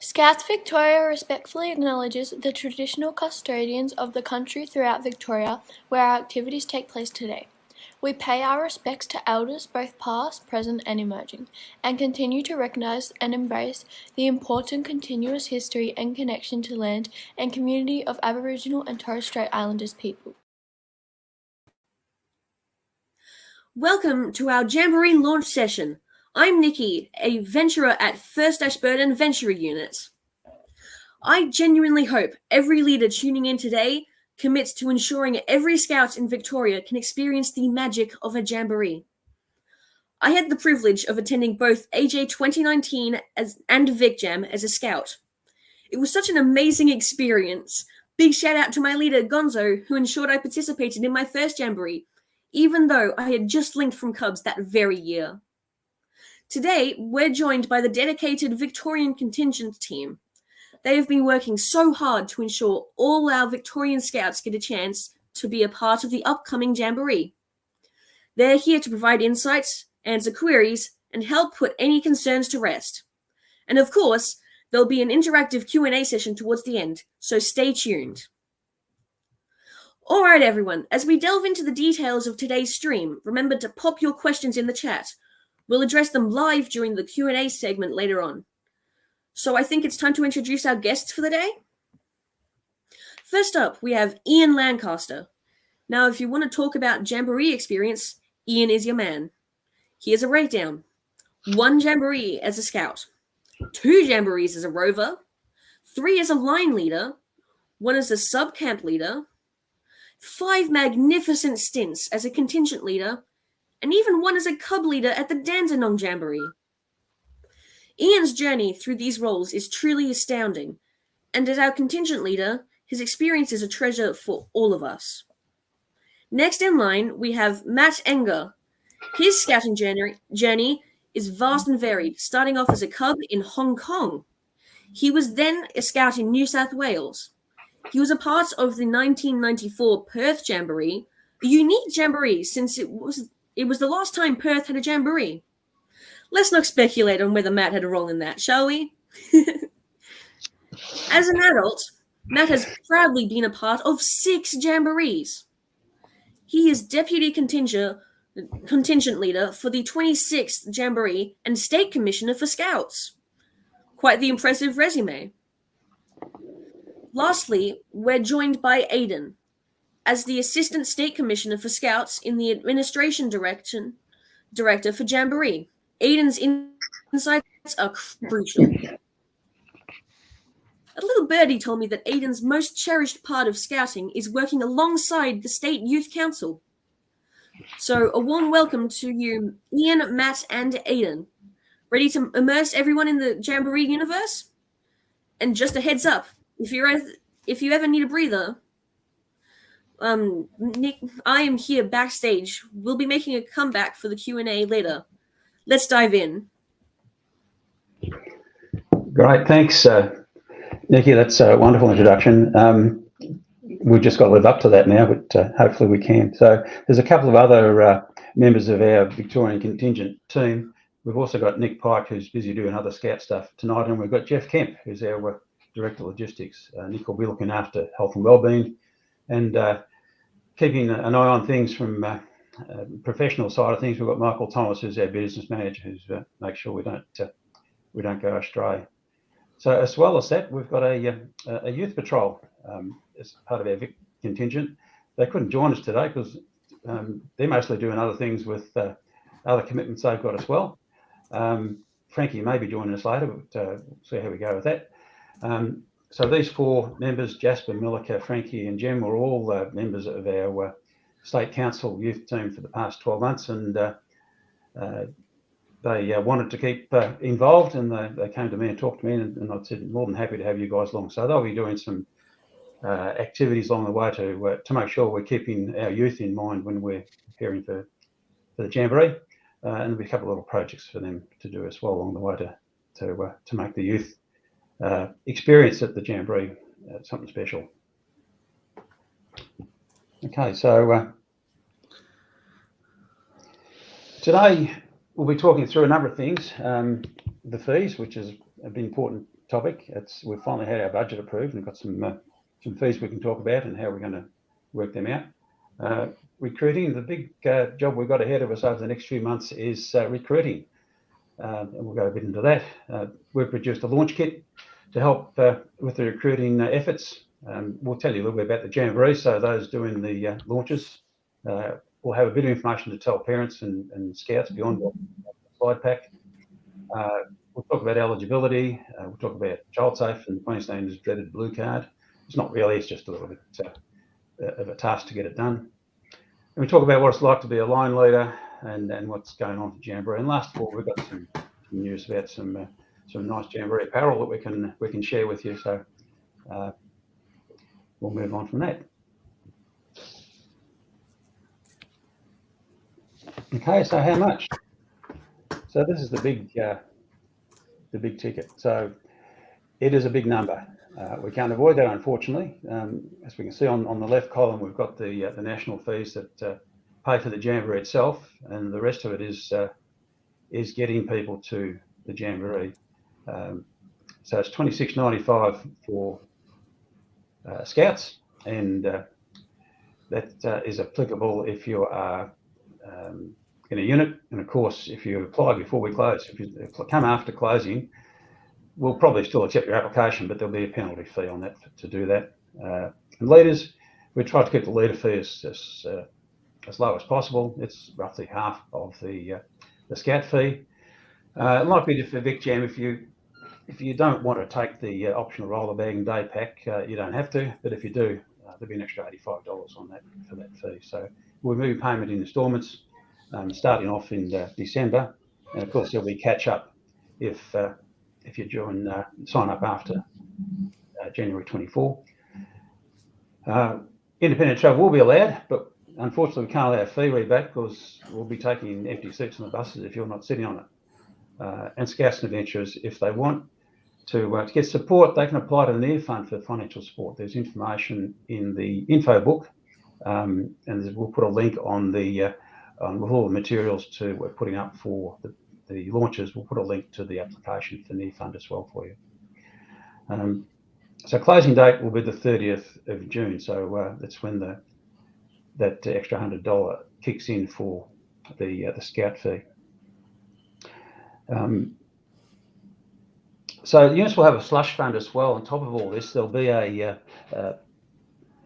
Scouts Victoria respectfully acknowledges the traditional custodians of the country throughout Victoria where our activities take place today. We pay our respects to elders both past, present and emerging, and continue to recognise and embrace the important continuous history and connection to land and community of Aboriginal and Torres Strait Islanders people. Welcome to our Jamboree launch session. I'm Nikki, a venturer at First Ashburton Venture Unit. I genuinely hope every leader tuning in today commits to ensuring every Scout in Victoria can experience the magic of a Jamboree. I had the privilege of attending both AJ2019 and VicJam as a Scout. It was such an amazing experience. Big shout out to my leader, Gonzo, who ensured I participated in my first Jamboree, even though I had just linked from Cubs that very year. Today, we're joined by the dedicated Victorian contingent team. They have been working so hard to ensure all our Victorian Scouts get a chance to be a part of the upcoming Jamboree. They're here to provide insights, answer queries, and help put any concerns to rest. And of course, there'll be an interactive Q&A session towards the end, so stay tuned. All right, everyone, as we delve into the details of today's stream, remember to pop your questions in the chat. We'll address them live during the Q&A segment later on. So I think it's time to introduce our guests for the day. First up, we have Ian Lancaster. Now, if you want to talk about Jamboree experience, Ian is your man. Here's a breakdown. 1 Jamboree as a Scout, 2 Jamborees as a Rover, 3 as a line leader, 1 as a sub-camp leader, 5 magnificent stints as a contingent leader, and even 1 as a cub leader at the Dandenong Jamboree. Ian's journey through these roles is truly astounding, and as our contingent leader, his experience is a treasure for all of us. Next in line, we have Matt Enger. His scouting journey is vast and varied, starting off as a cub in Hong Kong. He was then a scout in New South Wales. He was a part of the 1994 Perth Jamboree, a unique jamboree since it was the last time Perth had a jamboree. Let's not speculate on whether Matt had a role in that, shall we? As an adult, Matt has proudly been a part of 6 jamborees. He is Deputy Contingent Leader for the 26th Jamboree and State Commissioner for Scouts. Quite the impressive resume. Lastly, we're joined by Aidan, as the Assistant State Commissioner for Scouts in the Administration Director for Jamboree. Aidan's insights are crucial. A little birdie told me that Aidan's most cherished part of scouting is working alongside the State Youth Council. So a warm welcome to you, Ian, Matt, and Aidan. Ready to immerse everyone in the Jamboree universe? And just a heads up, if you ever need a breather, Nick, I am here backstage. We'll be making a comeback for the Q&A later. Let's dive in. Great, thanks, Nikki. That's a wonderful introduction. We've just got to live up to that now, but hopefully we can. So there's a couple of other members of our Victorian contingent team. We've also got Nick Pike, who's busy doing other scout stuff tonight, and we've got Jeff Kemp, who's our Director of Logistics. Nick will be looking after health and wellbeing and keeping an eye on things from professional side of things. We've got Michael Thomas, who's our business manager, who's makes sure we don't go astray. So as well as that, we've got a youth patrol as part of our Vic contingent. They couldn't join us today because they're mostly doing other things with other commitments they've got as well. Frankie may be joining us later, but we'll see how we go with that. So these 4 members, Jasper, Millica, Frankie and Jem, were all members of our State Council youth team for the past 12 months, and they wanted to keep involved, and they came to me and talked to me, and I said, more than happy to have you guys along. So they'll be doing some activities along the way to make sure we're keeping our youth in mind when we're preparing for the Jamboree, and there'll be a couple of little projects for them to do as well along the way to make the youth experience at the Jamboree something special. Okay, so today we'll be talking through a number of things. The fees, which has been important topic. We've finally had our budget approved and got some fees we can talk about and how we're going to work them out. Recruiting, the big job we've got ahead of us over the next few months is recruiting. And we'll go a bit into that. We've produced a launch kit to help with the recruiting efforts. We'll tell you a little bit about the Jamboree, so those doing the launches will have a bit of information to tell parents and scouts beyond what the slide pack. We'll talk about eligibility. We'll talk about child safe and Queensland's dreaded blue card. It's not really, it's just a little bit of a task to get it done. And we talk about what it's like to be a line leader and what's going on for Jamboree. And last of all, we've got some news about some nice Jamboree apparel that we can share with you. So we'll move on from that. Okay, so how much? So this is the big ticket. So it is a big number. We can't avoid that, unfortunately. As we can see on the left column, we've got the national fees that pay for the Jamboree itself, and the rest of it is getting people to the Jamboree. So it's $26.95 for scouts, and that is applicable if you are in a unit. And of course, if you apply before we close, if you come after closing, we'll probably still accept your application, but there'll be a penalty fee on that to do that. And leaders, we try to keep the leader fee as low as possible. It's roughly half of the scout fee. It might be for VicJam if you don't want to take the optional roller bag and day pack, you don't have to. But if you do, there'll be an extra $85 on that for that fee. So we'll move payment in instalments, starting off in December, and of course there'll be catch up if you sign up after January 24. Independent travel will be allowed, but unfortunately we can't allow a fee reback because we'll be taking empty seats on the buses if you're not sitting on it. And Scouts and Adventurers, if they want to get support, they can apply to the NEAR Fund for financial support. There's information in the info book, and we'll put a link on with all the materials we're putting up for the launches. We'll put a link to the application for NEAR Fund as well for you. So closing date will be the 30th of June. So that's when that extra $100 kicks in for the scout fee. So the units will have a slush fund as well. On top of all this, there'll be a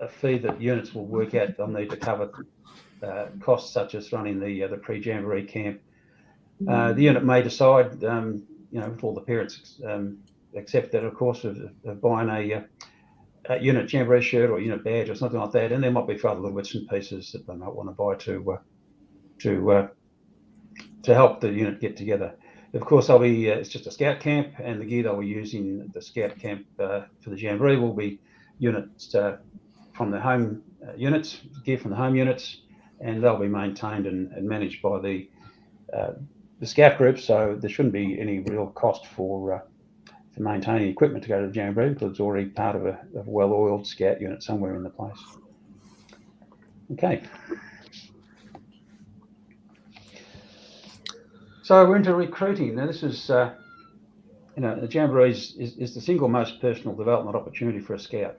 fee that units will work out. They'll need to cover costs such as running the pre-Jamboree camp. The unit may decide, if all the parents accept that, of course, of buying a unit Jamboree shirt or unit badge or something like that, and there might be for other little bits and pieces that they might want to buy to help the unit get together. Of course, it's just a scout camp, and the gear they'll be using at the scout camp for the Jamboree will be units from the home units, gear from the home units, and they'll be maintained and managed by the scout group. So there shouldn't be any real cost for maintaining equipment to go to the Jamboree because it's already part of a well-oiled scout unit somewhere in the place. Okay. So we're into recruiting. Now this is, the Jamboree is the single most personal development opportunity for a scout.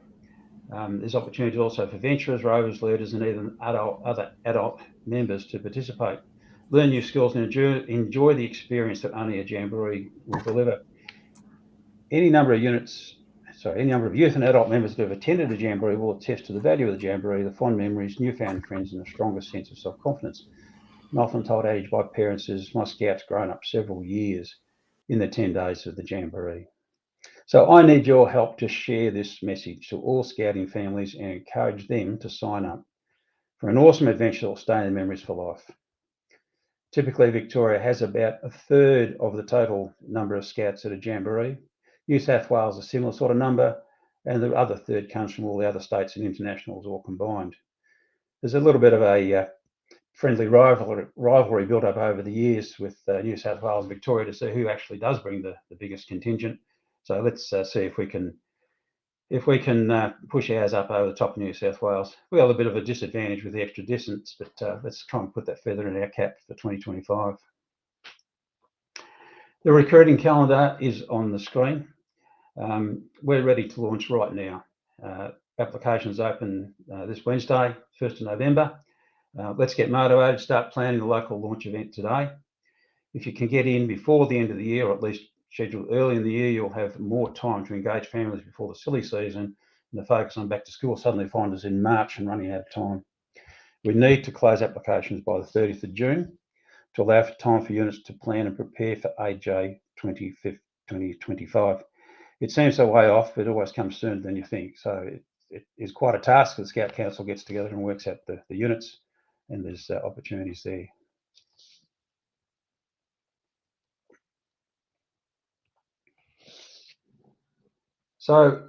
There's opportunities also for venturers, rovers, leaders, and even other adult members to participate, learn new skills, and enjoy the experience that only a Jamboree will deliver. Any number of youth and adult members who have attended a Jamboree will attest to the value of the Jamboree, the fond memories, newfound friends, and a stronger sense of self-confidence. An often told adage by parents is, my scout's grown up several years in the 10 days of the Jamboree. So I need your help to share this message to all scouting families and encourage them to sign up for an awesome adventure that will stay in their memories for life. Typically, Victoria has about a third of the total number of scouts at a Jamboree. New South Wales, a similar sort of number, and the other third comes from all the other states and internationals all combined. There's a little bit of a friendly rivalry built up over the years with New South Wales and Victoria to see who actually does bring the biggest contingent. So let's see if we can push ours up over the top of New South Wales. We have a bit of a disadvantage with the extra distance, but let's try and put that feather in our cap for 2025. The recruiting calendar is on the screen. We're ready to launch right now. Applications open this Wednesday, 1st of November. Let's get motivated, start planning the local launch event today. If you can get in before the end of the year, or at least schedule early in the year, you'll have more time to engage families before the silly season, and the focus on back to school suddenly find us in March and running out of time. We need to close applications by the 30th of June to allow for time for units to plan and prepare for AJ2025. It seems a way off, but it always comes sooner than you think. So it is quite a task. The Scout Council gets together and works out the units, and there's opportunities there. So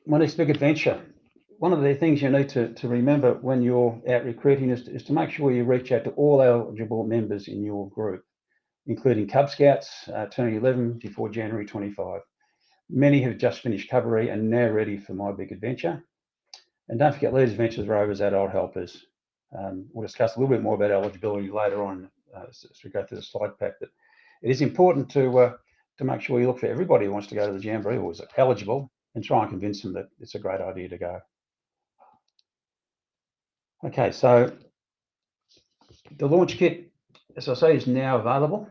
my next big adventure, one of the things you need to remember when you're out recruiting is to make sure you reach out to all eligible members in your group, including Cub Scouts turning 11 before January 25. Many have just finished Jamboree and now ready for my big adventure. And don't forget Leaders, Adventures, Rovers, Adult Helpers. We'll discuss a little bit more about eligibility later on as we go through the slide pack. But it is important to make sure you look for everybody who wants to go to the Jamboree or is eligible, and try and convince them that it's a great idea to go. Okay, so the launch kit, as I say, is now available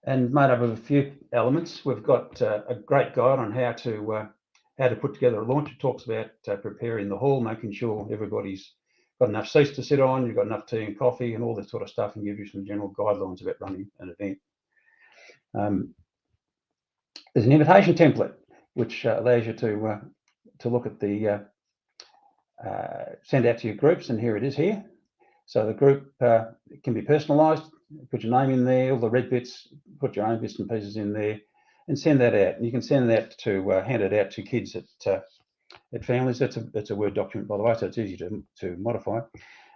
and made up of a few elements. We've got a great guide on how to put together a launch. It talks about preparing the hall, making sure everybody's got enough seats to sit on, you've got enough tea and coffee and all this sort of stuff, and give you some general guidelines about running an event. There's an invitation template which allows you to look at the send out to your groups, and here it is here. So the group can be personalised. Put your name in there, all the red bits, put your own bits and pieces in there, and send that out. And you can send that to hand it out to kids at families. That's a Word document, by the way, so it's easy to modify.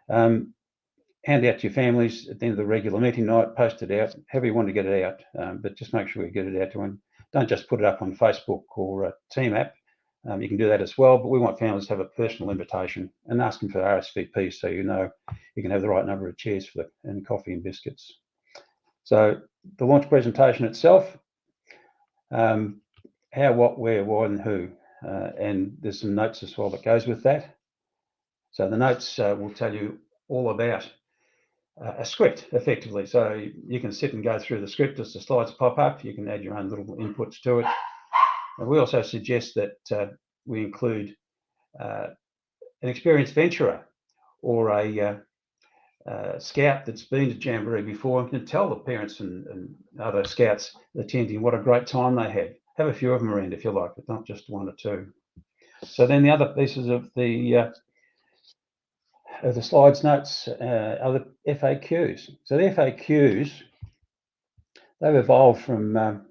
Hand out to your families at the end of the regular meeting night. Post it out, however you want to get it out, but just make sure you get it out to them. Don't just put it up on Facebook or a team app. You can do that as well, but we want families to have a personal invitation and ask them for RSVP, so you know you can have the right number of chairs and coffee and biscuits. So the launch presentation itself, how, what, where, why, and who, and there's some notes as well that goes with that. So the notes will tell you all about a script, effectively. So you can sit and go through the script as the slides pop up. You can add your own little inputs to it. And we also suggest that we include an experienced venturer or a scout that's been to Jamboree before and can tell the parents and other scouts attending what a great time they had. Have a few of them around if you like, but not just one or two. So then the other pieces of the slides notes are the FAQs. So the FAQs, they've evolved from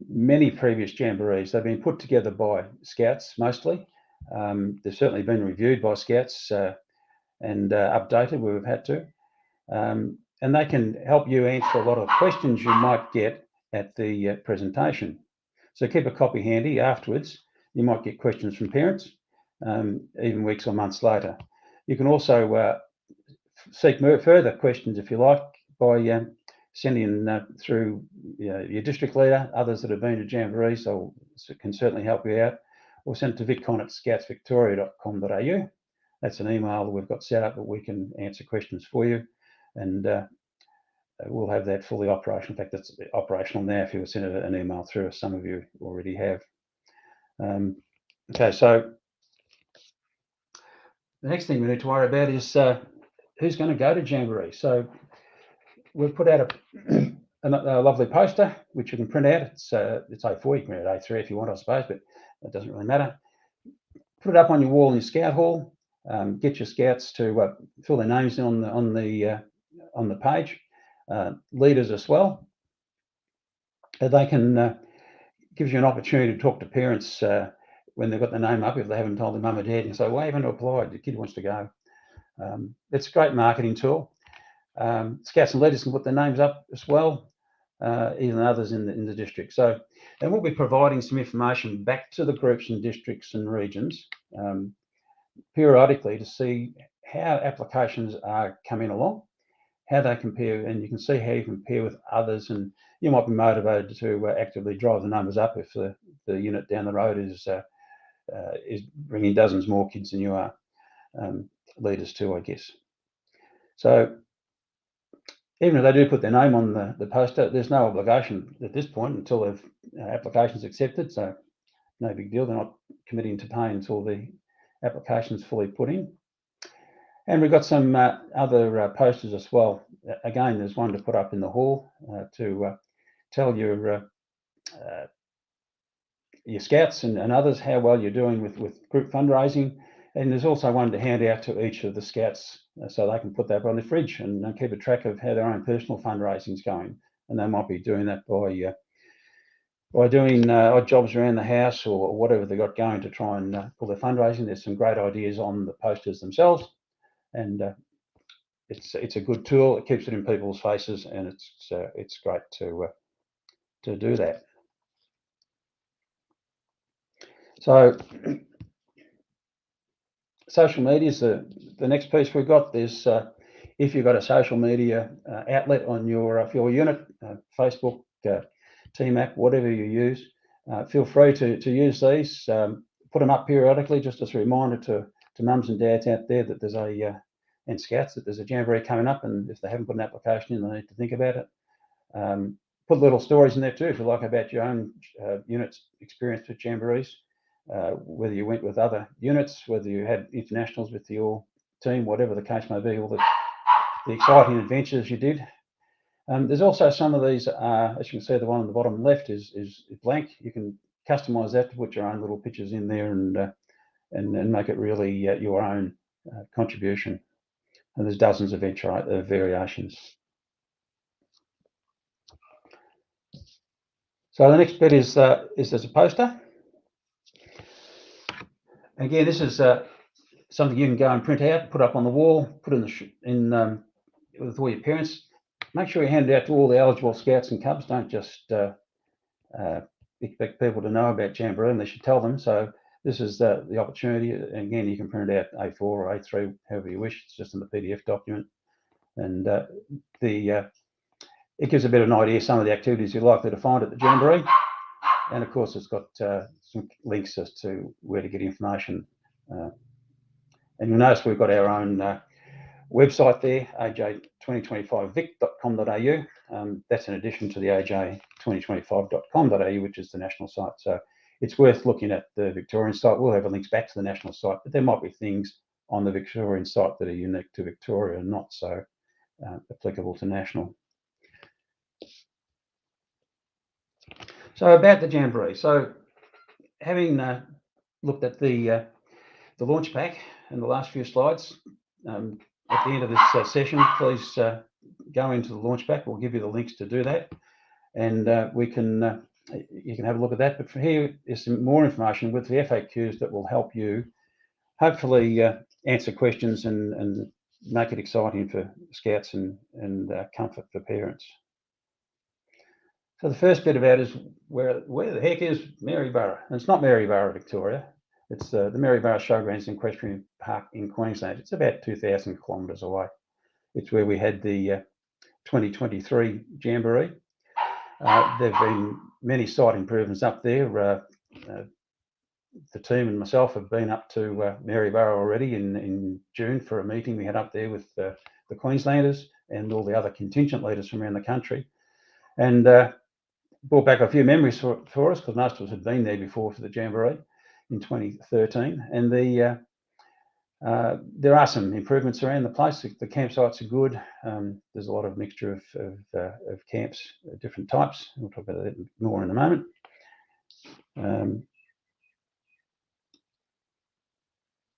many previous Jamborees. They've been put together by Scouts mostly. They've certainly been reviewed by Scouts and updated where we've had to. And they can help you answer a lot of questions you might get at the presentation. So keep a copy handy afterwards. You might get questions from parents, even weeks or months later. You can also seek further questions if you like by sending through your district leader, others that have been to Jamboree, so it can certainly help you out, or send it to vicCon@scoutsvictoria.com.au. That's an email that we've got set up that we can answer questions for you, and we'll have that fully operational. In fact, that's operational now if you send an email through, as some of you already have. Okay, so the next thing we need to worry about is who's going to go to Jamboree. So we've put out a lovely poster which you can print out. It's A4, you can print it A3 if you want, I suppose, but it doesn't really matter. Put it up on your wall in your scout hall. Get your scouts to fill their names in on the page. Leaders as well. They can gives you an opportunity to talk to parents when they've got their name up if they haven't told their mum or dad, and say, "Well, I haven't applied. The kid wants to go." It's a great marketing tool. Scouts and leaders can put their names up as well, even others in the district. So, and we'll be providing some information back to the groups and districts and regions periodically to see how applications are coming along, how they compare, and you can see how you compare with others, and you might be motivated to actively drive the numbers up if the the unit down the road is bringing dozens more kids than you are leaders to, I guess. So even if they do put their name on the poster, there's no obligation at this point until they've applications accepted. So no big deal. They're not committing to pay until the application's fully put in. And we've got some other posters as well. Again, there's one to put up in the hall to tell your scouts and others how well you're doing with group fundraising. And there's also one to hand out to each of the scouts so they can put that on the fridge and keep a track of how their own personal fundraising is going. And they might be doing that by doing odd jobs around the house or whatever they've got going to try and pull their fundraising. There's some great ideas on the posters themselves, and it's a good tool. It keeps it in people's faces, and it's great to do that. So social media is the next piece we've got. There's if you've got a social media outlet on your unit, Facebook, Team app, whatever you use, feel free to use these. Put them up periodically just as a reminder to mums and dads out there that there's and scouts that there's a jamboree coming up, and if they haven't put an application in, they need to think about it. Put little stories in there too, if you like, about your own unit's experience with jamborees, whether you went with other units, whether you had internationals with your team, whatever the case may be, all the exciting adventures you did. There's also some of these, as you can see, the one on the bottom left is blank. You can customise that to put your own little pictures in there and make it really your own contribution. And there's dozens of variations. So the next bit is there's a poster. Again, this is something you can go and print out, put up on the wall, put in with all your parents. Make sure you hand it out to all the eligible scouts and cubs. Don't just expect people to know about Jamboree, and they should tell them. So this is the opportunity. And again, you can print it out A4 or A3, however you wish. It's just in the PDF document. And it gives a bit of an idea of some of the activities you're likely to find at the Jamboree. And of course, it's got some links as to where to get information. And you'll notice we've got our own website there, AJ2025vic.com.au. That's in addition to the AJ2025.com.au, which is the national site. So it's worth looking at the Victorian site. We'll have links back to the national site, but there might be things on the Victorian site that are unique to Victoria and not so applicable to national. So about the Jamboree. So having looked at the launch pack and the last few slides, at the end of this session, please go into the launch pack. We'll give you the links to do that, and you can have a look at that. But for here is some more information with the FAQs that will help you hopefully answer questions and make it exciting for scouts and comfort for parents. So the first bit about is where the heck is Maryborough? And it's not Maryborough, Victoria. It's the Maryborough Showgrounds and Equestrian Park in Queensland. It's about 2,000 kilometres away. It's where we had the 2023 Jamboree. There have been many site improvements up there. The team and myself have been up to Maryborough already in June for a meeting we had up there with the Queenslanders and all the other contingent leaders from around the country. And brought back a few memories for us, because most of us had been there before for the Jamboree in 2013. And there are some improvements around the place. The campsites are good. There's a lot of mixture of camps, different types. We'll talk about that more in a moment.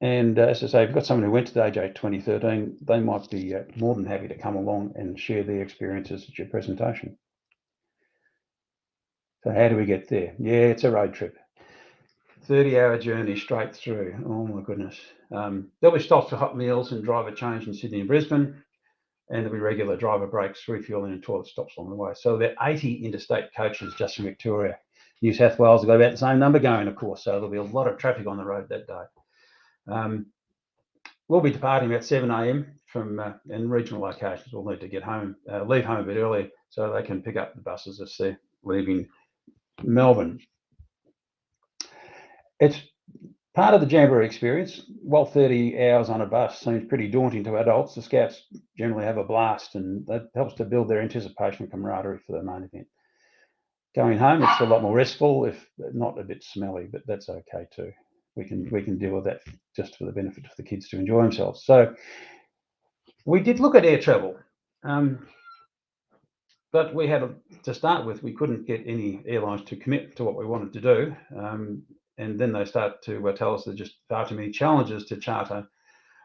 And as I say, if you've got someone who went to the AJ 2013, they might be more than happy to come along and share their experiences at your presentation. So how do we get there? Yeah, it's a road trip. 30-hour journey straight through. Oh my goodness. There'll be stops for hot meals and driver change in Sydney and Brisbane, and there'll be regular driver breaks, refueling and toilet stops along the way. So there are 80 interstate coaches just from Victoria. New South Wales have got about the same number going, of course, so there'll be a lot of traffic on the road that day. We'll be departing about 7 a.m. from in regional locations. We'll need to get home, leave home a bit early so they can pick up the buses as they're leaving Melbourne. It's part of the Jamboree experience. While 30 hours on a bus seems pretty daunting to adults, the Scouts generally have a blast, and that helps to build their anticipation and camaraderie for the main event. Going home, it's a lot more restful, if not a bit smelly, but that's okay too. We can deal with that just for the benefit of the kids to enjoy themselves. So we did look at air travel, but we had to start with, we couldn't get any airlines to commit to what we wanted to do. And then they start to tell us there's just far too many challenges to charter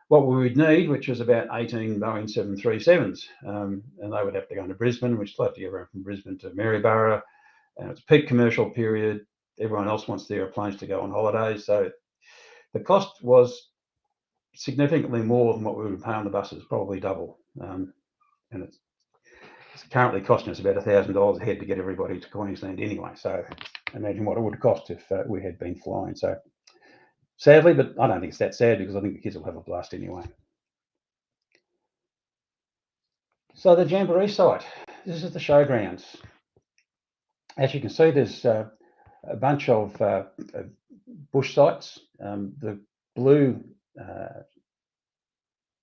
what we would need, which was about 18 Boeing 737s. And they would have to go into Brisbane, which is like to get around from Brisbane to Maryborough. And it's a peak commercial period. Everyone else wants their airplanes to go on holiday. So the cost was significantly more than what we would pay on the buses, probably double. And it's currently costing us about $1,000 a head to get everybody to Queensland anyway. So imagine what it would have cost if we had been flying. So sadly, but I don't think it's that sad, because I think the kids will have a blast anyway. So the Jamboree site, this is the showgrounds. As you can see, there's a bunch of bush sites. The blue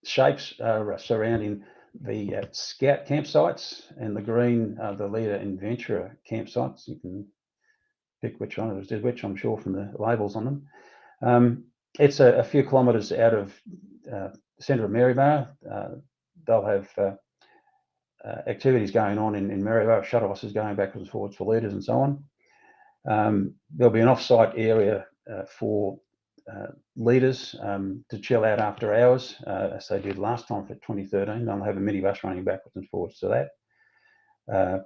shapes are surrounding the Scout campsites, and the green are the Leader and Venturer campsites. You can pick which one is which, I'm sure, from the labels on them. It's a few kilometres out of the centre of Maryborough. They'll have activities going on in Maryborough, shuttle buses going backwards and forwards for leaders and so on. There'll be an off-site area for leaders to chill out after hours, as they did last time for 2013. They'll have a minibus running backwards and forwards to that.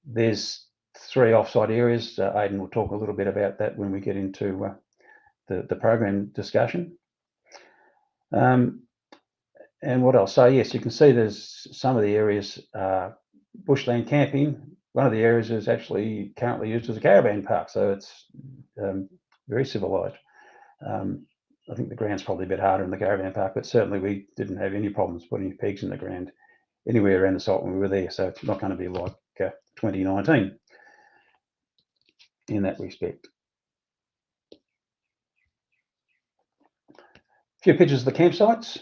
There's 3 off-site areas. Aidan will talk a little bit about that when we get into the program discussion. And what else? So yes, you can see there's some of the areas bushland camping. One of the areas is actually currently used as a caravan park, so it's very civilised. I think the ground's probably a bit harder in the caravan park, but certainly we didn't have any problems putting pegs in the ground anywhere around the site when we were there. So it's not going to be like 2019 in that respect. A few pictures of the campsites.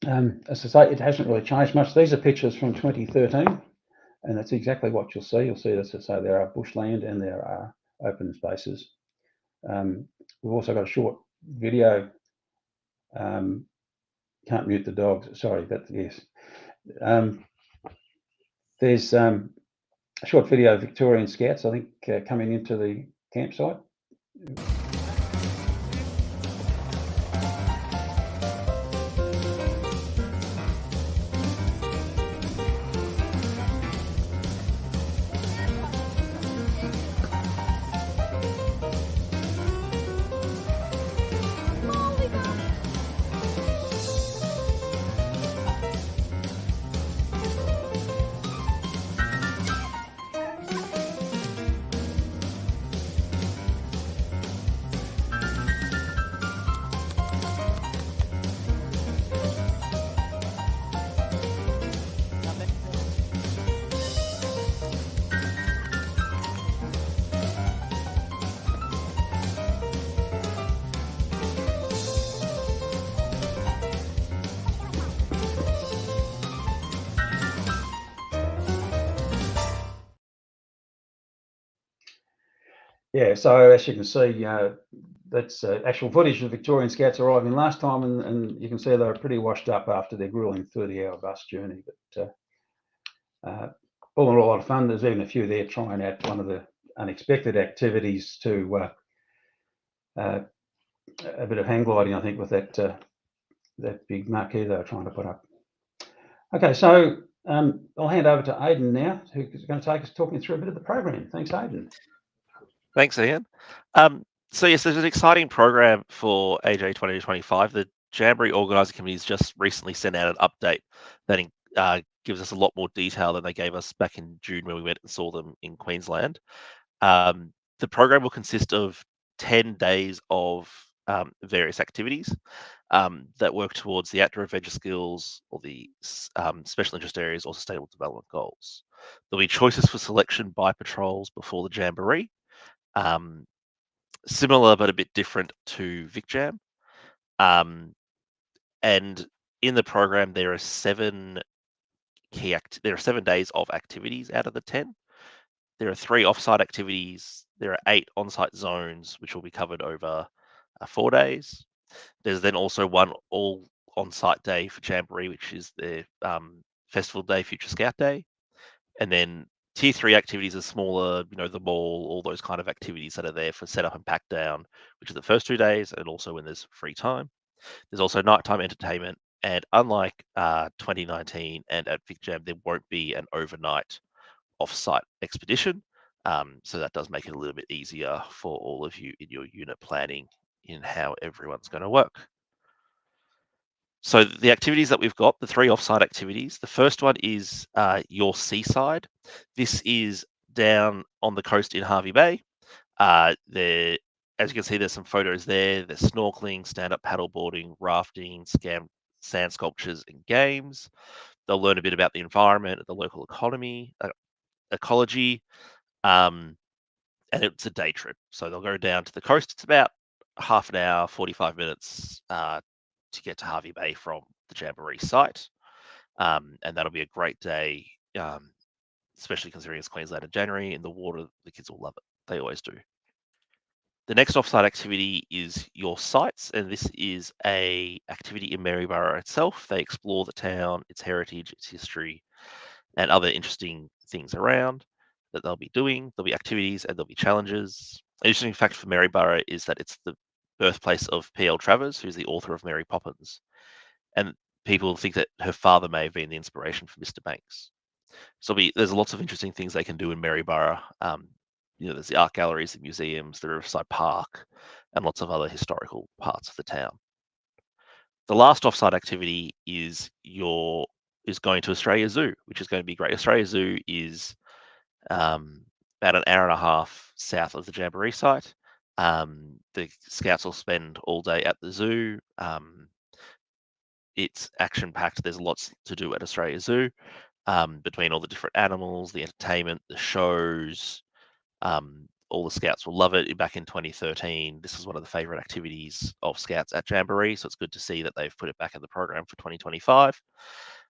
As I say, it hasn't really changed much. These are pictures from 2013, and that's exactly what you'll see. You'll see, as I say, there are bushland and there are open spaces. We've also got a short video. Can't mute the dogs. Sorry, but yes. There's a short video of Victorian Scouts, I think, coming into the campsite. Yeah, so as you can see, that's actual footage of Victorian Scouts arriving last time, and you can see they were pretty washed up after their grueling 30-hour bus journey. But all in all, a lot of fun. There's even a few there trying out one of the unexpected activities to a bit of hang gliding, I think, with that big marquee they were trying to put up. Okay, so I'll hand over to Aidan now, who's going to take us talking through a bit of the program. Thanks, Aidan. Thanks, Ian. So yes, there's an exciting program for AJ2025. The Jamboree Organising Committee has just recently sent out an update that gives us a lot more detail than they gave us back in June when we went and saw them in Queensland. The program will consist of 10 days of various activities that work towards the outdoor adventure skills or the special interest areas or sustainable development goals. There'll be choices for selection by patrols before the Jamboree. similar but a bit different to VicJam. And in the program, there are 7 days of activities out of the 10. There are 3 offsite activities. There are 8 on-site zones, which will be covered over 4 days. There's then also one all on-site day for Jamboree, which is the Festival Day, Future Scout Day. And then Tier 3 activities are smaller, the mall, all those kind of activities that are there for setup and pack down, which are the first 2 days, and also when there's free time. There's also nighttime entertainment, and unlike 2019 and at VicJam, there won't be an overnight off-site expedition. So that does make it a little bit easier for all of you in your unit planning in how everyone's going to work. So the activities that we've got, the 3 offsite activities, the first one is your seaside. This is down on the coast in Hervey Bay. As you can see, there's some photos there. There's snorkeling, stand-up paddleboarding, rafting, sand sculptures, and games. They'll learn a bit about the environment, the local ecology, and it's a day trip. So they'll go down to the coast. It's about half an hour, 45 minutes to get to Hervey Bay from the Jamboree site. And that'll be a great day, especially considering it's Queensland in January. In the water, the kids will love it. They always do. The next offsite activity is your sites, and this is a activity in Maryborough itself. They explore the town, its heritage, its history, and other interesting things around that they'll be doing. There'll be activities and there'll be challenges. An interesting fact for Maryborough is that it's the birthplace of P.L. Travers, who's the author of Mary Poppins. And people think that her father may have been the inspiration for Mr. Banks. So there's lots of interesting things they can do in Maryborough. There's the art galleries, the museums, the Riverside Park, and lots of other historical parts of the town. The last offsite activity is going to Australia Zoo, which is going to be great. Australia Zoo is about an hour and a half south of the Jamboree site. The scouts will spend all day at the zoo. It's action-packed. There's lots to do at Australia Zoo, between all the different animals, the entertainment, the shows. All the scouts will love it. Back in 2013, this was one of the favourite activities of scouts at Jamboree, so it's good to see that they've put it back in the program for 2025.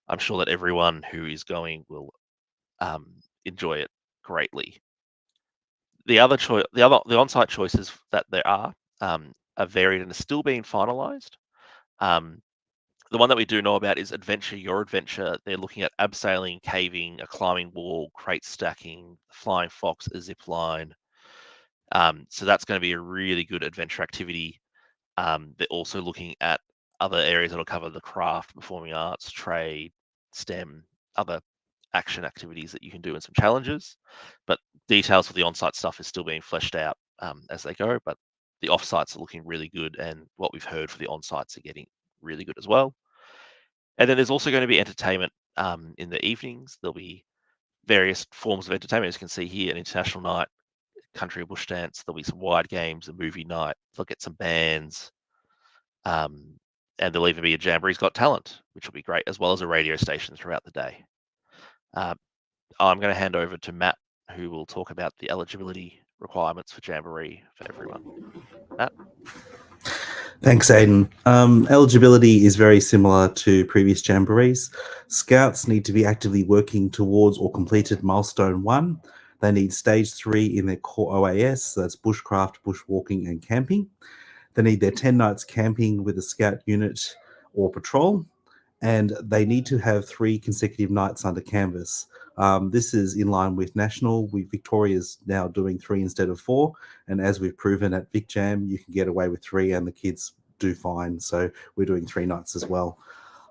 I'm sure that everyone who is going will enjoy it greatly. The on-site choices that there are varied and are still being finalised. The one that we do know about is Adventure Your Adventure. They're looking at abseiling, caving, a climbing wall, crate stacking, flying fox, a zip line. So that's going to be a really good adventure activity. They're also looking at other areas that will cover the craft, performing arts, trade, STEM, other action activities that you can do and some challenges. But details for the on-site stuff is still being fleshed out as they go. But the off-sites are looking really good, and what we've heard for the on-sites are getting really good as well. And then there's also going to be entertainment in the evenings. There'll be various forms of entertainment, as you can see here, an international night, country or bush dance. There'll be some wide games, a movie night. They'll get some bands. And there'll even be a Jamboree's Got Talent, which will be great, as well as a radio station throughout the day. I'm going to hand over to Matt, who will talk about the eligibility requirements for Jamboree for everyone. Matt? Thanks, Aidan. Eligibility is very similar to previous Jamborees. Scouts need to be actively working towards or completed milestone 1. They need stage 3 in their core OAS, so that's bushcraft, bushwalking, and camping. They need their 10 nights camping with a scout unit or patrol, and they need to have 3 consecutive nights under canvas. This is in line with national. Victoria's now doing 3 instead of 4, and as we've proven at VicJam, you can get away with 3 and the kids do fine, so we're doing 3 nights as well.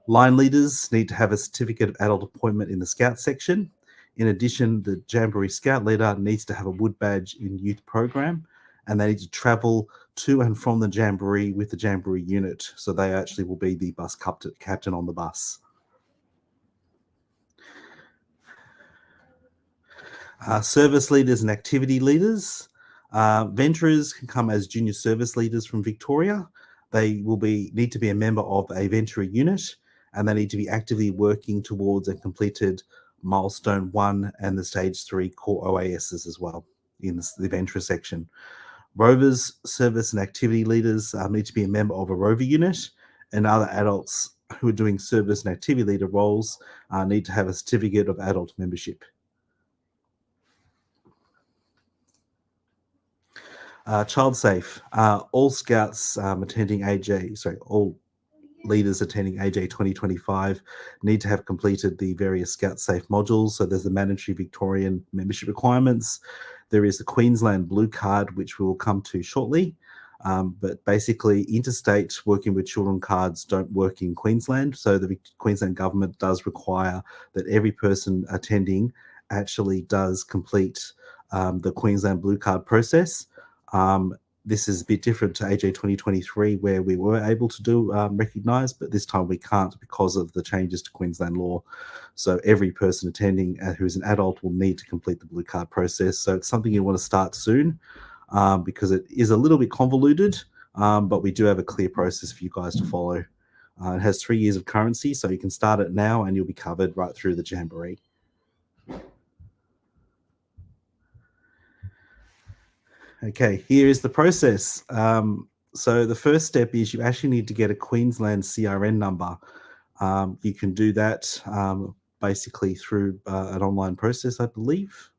Line leaders need to have a certificate of adult appointment in the scout section. In addition, the Jamboree scout leader needs to have a wood badge in youth program, and they need to travel to and from the Jamboree with the Jamboree unit, so they actually will be the bus captain on the bus. Service leaders and activity leaders. Venturers can come as junior service leaders from Victoria. They will need to be a member of a venturer unit, and they need to be actively working towards and completed milestone 1 and the stage 3 core OASs as well in the venturer section. Rovers, service and activity leaders need to be a member of a rover unit, and other adults who are doing service and activity leader roles need to have a certificate of adult membership. Child safe. All scouts attending all leaders attending AJ2025 need to have completed the various Scout Safe modules. So there's the mandatory Victorian membership requirements. There is the Queensland Blue Card, which we will come to shortly. But basically, interstate working with children cards don't work in Queensland. So the Queensland government does require that every person attending actually does complete the Queensland Blue Card process. This is a bit different to AJ 2023, where we were able to do recognise, but this time we can't because of the changes to Queensland law. So every person attending who is an adult will need to complete the Blue Card process. So it's something you want to start soon because it is a little bit convoluted, but we do have a clear process for you guys to follow. It has 3 years of currency, so you can start it now and you'll be covered right through the Jamboree. Okay, here is the process. So the first step is you actually need to get a Queensland CRN number. You can do that basically through an online process, I believe.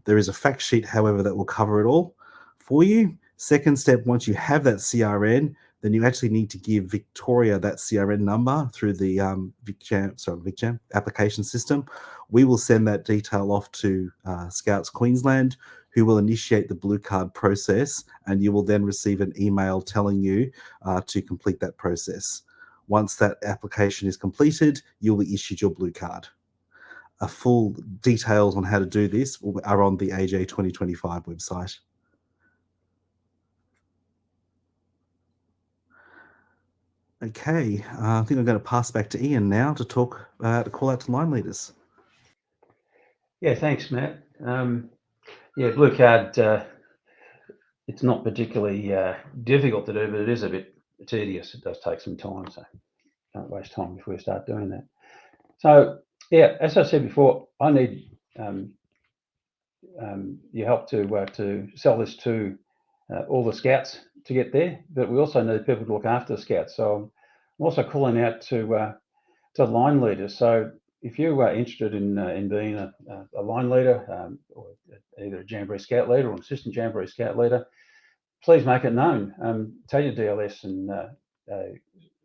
There is a fact sheet, however, that will cover it all for you. Second step, once you have that CRN, then you actually need to give Victoria that CRN number through the VicCon application system. We will send that detail off to Scouts Queensland, who will initiate the Blue Card process, and you will then receive an email telling you to complete that process. Once that application is completed, you'll be issued your Blue Card. Full details on how to do this are on the AJ 2025 website. Okay, I think I'm going to pass back to Ian now to talk to call out to line leaders. Yeah, thanks, Matt. Yeah, Blue Card, it's not particularly difficult to do, but it is a bit tedious. It does take some time, so don't waste time before you start doing that. So, yeah, as I said before, I need your help to sell this to all the Scouts to get there, but we also need people to look after the Scouts. So I'm also calling out to line leaders. So if you are interested in being a line leader, or either a Jamboree Scout leader or an assistant Jamboree Scout leader, please make it known. Tell your DLS and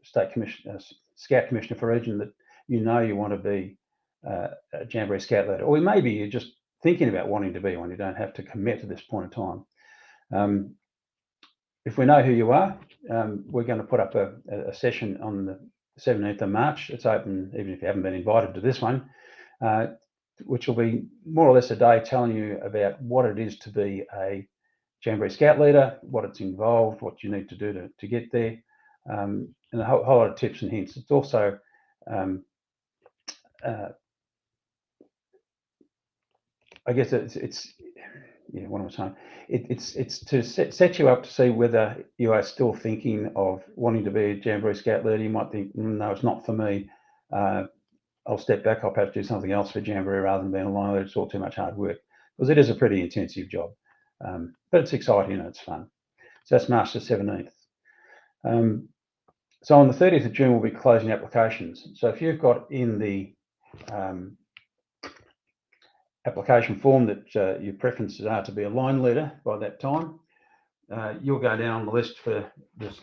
State Commissioner, Scout Commissioner for Region that you know you want to be a Jamboree Scout leader, or maybe you're just thinking about wanting to be one. You don't have to commit at this point in time. If we know who you are, we're going to put up a session on the 17th of March. It's open even if you haven't been invited to this one, which will be more or less a day telling you about what it is to be a Jamboree Scout leader, what it's involved, what you need to do to get there, and a whole lot of tips and hints. It's also I guess it's yeah, what am I saying? It's to set you up to see whether you are still thinking of wanting to be a Jamboree Scout leader. You might think, no, it's not for me. I'll step back. I'll perhaps do something else for Jamboree rather than being a line leader. It's all too much hard work, because it is a pretty intensive job, but it's exciting and it's fun. So that's March the 17th. So on the 30th of June, we'll be closing applications. So if you've got in the application form that your preferences are to be a line leader by that time, you'll go down on the list for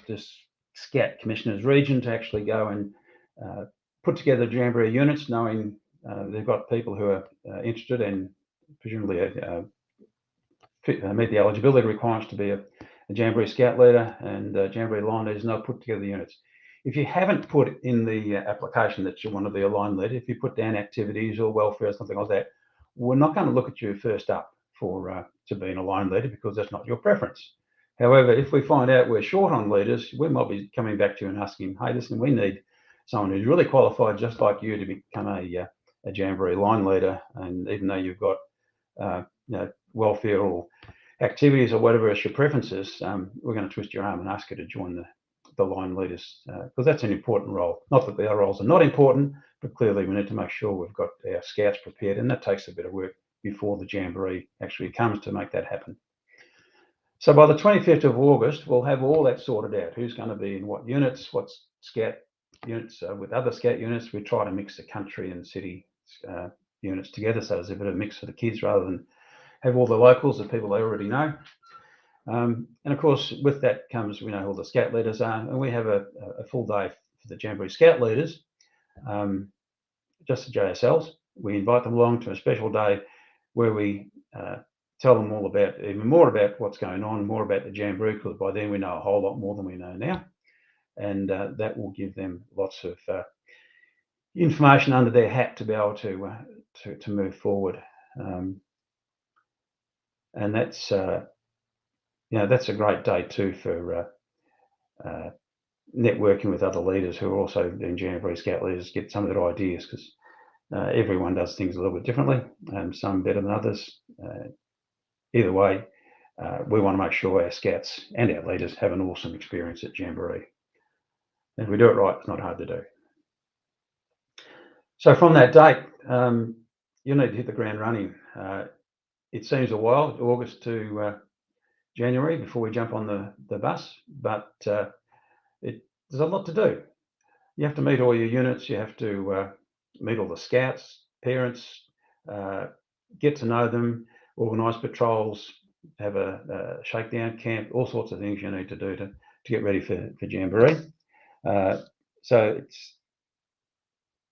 this Scout Commissioner's Region to actually go and put together Jamboree units, knowing they've got people who are interested and presumably meet the eligibility requirements to be a Jamboree Scout leader and Jamboree line leaders, and they'll put together the units. If you haven't put in the application that you want to be a line leader, if you put down activities or welfare or something like that, we're not going to look at you first up for to being a line leader, because that's not your preference. However, if we find out we're short on leaders, we might be coming back to you and asking, hey, listen, we need someone who's really qualified just like you to become a Jamboree line leader. And even though you've got welfare or activities or whatever is your preferences, we're going to twist your arm and ask you to join the line leaders, because that's an important role. Not that the other roles are not important, but clearly we need to make sure we've got our Scouts prepared, and that takes a bit of work before the Jamboree actually comes to make that happen. So by the 25th of August, we'll have all that sorted out. Who's going to be in what units, what's Scout units with other Scout units. We try to mix the country and city units together, so there's a bit of a mix for the kids rather than have all the locals, the people they already know. And of course, with that comes, we know who all the Scout leaders are, and we have a full day for the Jamboree Scout leaders, just the JSLs. We invite them along to a special day where we tell them all about, even more about what's going on, more about the Jamboree, because by then we know a whole lot more than we know now. And that will give them lots of information under their hat to be able to move forward. And that's, that's a great day too for networking with other leaders who are also doing Jamboree Scout leaders, get some of their ideas, because everyone does things a little bit differently, some better than others. Either way, we want to make sure our Scouts and our leaders have an awesome experience at Jamboree. And if we do it right, it's not hard to do. So from that date, you need to hit the ground running. It seems a while, August to January, before we jump on the bus, but there's a lot to do. You have to meet all your units, you have to meet all the Scouts, parents, get to know them, organise patrols, have a shakedown camp, all sorts of things you need to do to get ready for Jamboree. So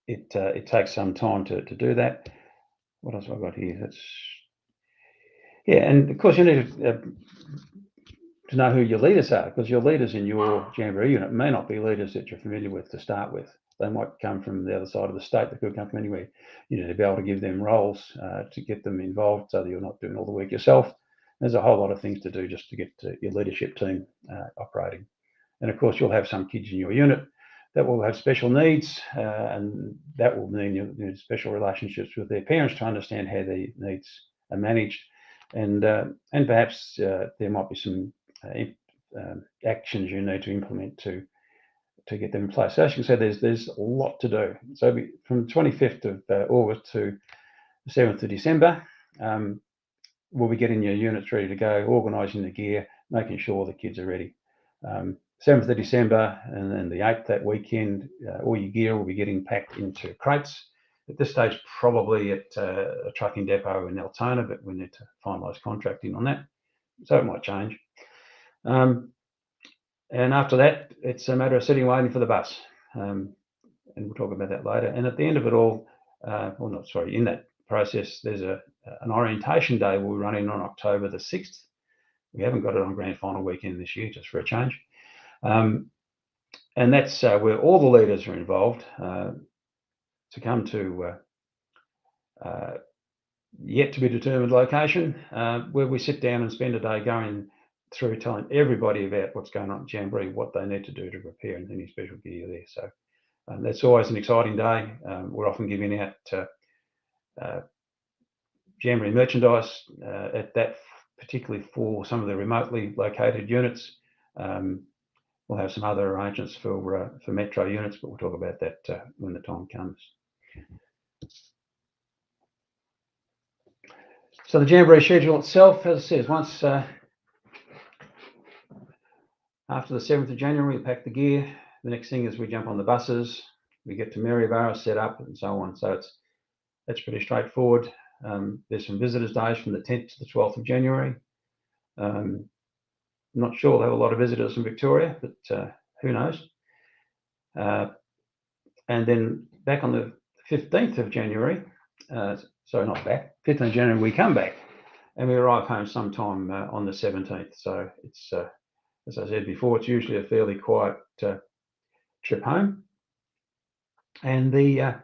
it takes some time to do that. What else have I got here? And of course you need to know who your leaders are, because your leaders in your Jamboree unit may not be leaders that you're familiar with to start with. They might come from the other side of the state. They could come from anywhere. You need to be able to give them roles to get them involved, so that you're not doing all the work yourself. There's a whole lot of things to do just to get your leadership team operating. And of course, you'll have some kids in your unit that will have special needs, and that will mean you need special relationships with their parents to understand how their needs are managed. And perhaps there might be some actions you need to implement to get them in place. So as you can say, there's a lot to do. So from the 25th of August to the 7th of December, we'll be getting your units ready to go, organising the gear, making sure the kids are ready. 7th of December and then the 8th that weekend, all your gear will be getting packed into crates. At this stage, probably at a trucking depot in Altona, but we need to finalise contracting on that. So it might change. And after that, it's a matter of sitting waiting for the bus. And we'll talk about that later. And at the end of it all, in that process, there's an orientation day we're running on October the 6th. We haven't got it on grand final weekend this year, just for a change. And that's where all the leaders are involved to come to yet to be determined location, where we sit down and spend a day going through telling everybody about what's going on at Jamboree, what they need to do to prepare, and any special gear there. So that's always an exciting day. We're often giving out Jamboree merchandise at that, particularly for some of the remotely located units. We'll have some other arrangements for metro units, but we'll talk about that when the time comes. So the Jamboree schedule itself, as it says, once after the 7th of January, we pack the gear. The next thing is we jump on the buses. We get to Maryborough, set up, and so on. So that's pretty straightforward. There's some visitors' days from the 10th to the 12th of January. I'm not sure we'll have a lot of visitors from Victoria, but who knows? And then back on the 15th of January, sorry, not back, 15th of January, we come back and we arrive home sometime on the 17th. So it's, as I said before, it's usually a fairly quiet trip home. And the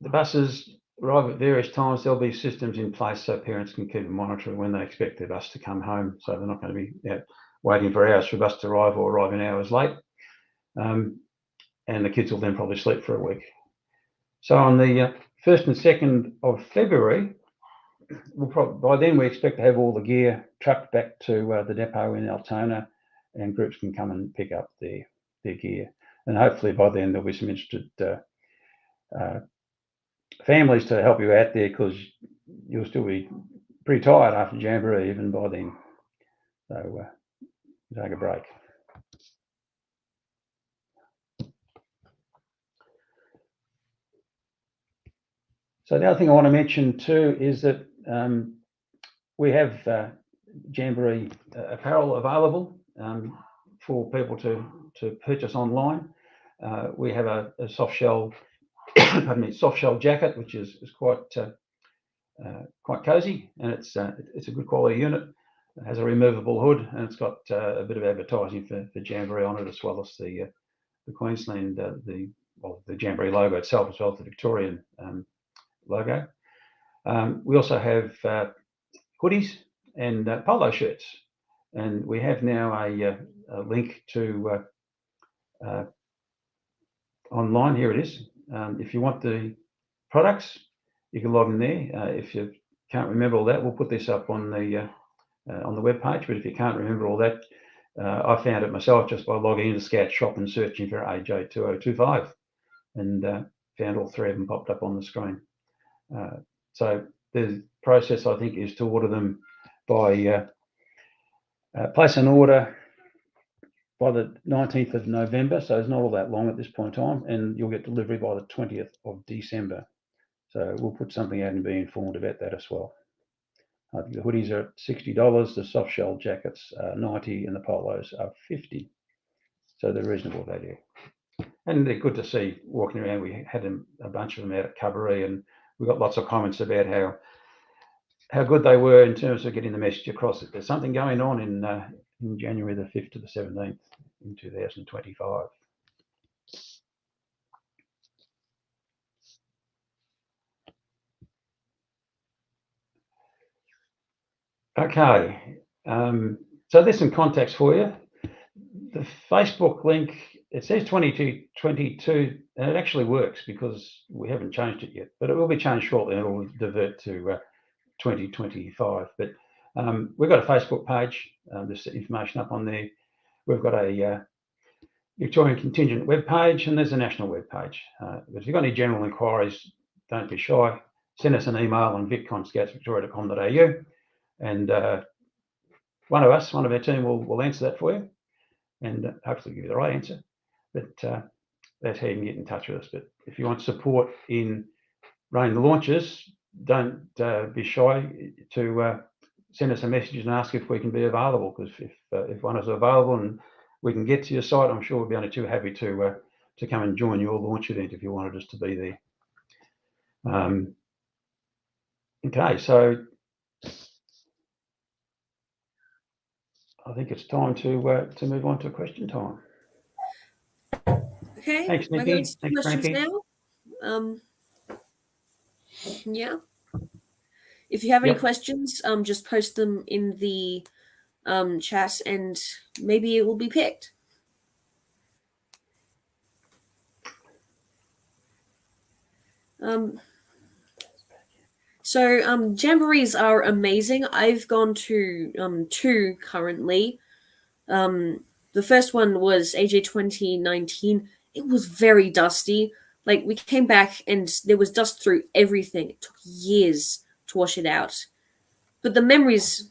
buses arrive at various times. There'll be systems in place so parents can keep monitoring when they expect their bus to come home. So they're not going to be waiting for hours for a bus to arrive or arriving hours late. And the kids will then probably sleep for a week. So on the 1st and 2nd of February, by then we expect to have all the gear trucked back to the depot in Altona, and groups can come and pick up their gear. And hopefully by then there'll be some interested families to help you out there, because you'll still be pretty tired after Jamboree even by then. So take a break. So the other thing I want to mention too is that we have Jamboree apparel available for people to purchase online. We have a soft shell, pardon me, soft shell jacket, which is quite cozy, and it's a good quality unit. It has a removable hood, and it's got a bit of advertising for Jamboree on it, as well as the Queensland, the Jamboree logo itself, as well as the Victorian logo. We also have hoodies and polo shirts, and we have now a link to online. Here it is. If you want the products, you can log in there. If you can't remember all that, we'll put this up on the web page. But if you can't remember all that, I found it myself just by logging into Scout Shop and searching for AJ2025, and found all three of them popped up on the screen. So the process, I think, is to order them by place an order by the 19th of November, so it's not all that long at this point in time, and you'll get delivery by the 20th of December. So we'll put something out and be informed about that as well. I think the hoodies are at $60, the soft shell jackets are $90, and the polos are $50. So they're reasonable value. And they're good to see walking around. We had a bunch of them out at Cabaret, and we got lots of comments about how good they were in terms of getting the message across. That there's something going on in January the 5th to the 17th in 2025. Okay, so there's some context for you. The Facebook link, it says 2222, and it actually works because we haven't changed it yet, but it will be changed shortly and it will divert to 2025. But we've got a Facebook page. There's information up on there. We've got a Victorian contingent web page, and there's a national web page. But if you've got any general inquiries, don't be shy. Send us an email on viconscoutsvictoria.com.au, and one of our team will answer that for you, and hopefully give you the right answer. But that's how you can get in touch with us. But if you want support in running the launches, don't be shy to send us a message and ask if we can be available, because if one is available and we can get to your site, I'm sure we'll be only too happy to come and join your launch event if you wanted us to be there. Okay, so I think it's time to move on to question time. Okay. Thanks, Nikki. Thanks, questions Frankie. now. Yeah. If you have any Yep. questions, just post them in the chat, and maybe it will be picked. So jamborees are amazing. I've gone to 2 currently. The first one was AJ2019. It was very dusty. Like, we came back and there was dust through everything. It took years to wash it out. But the memories,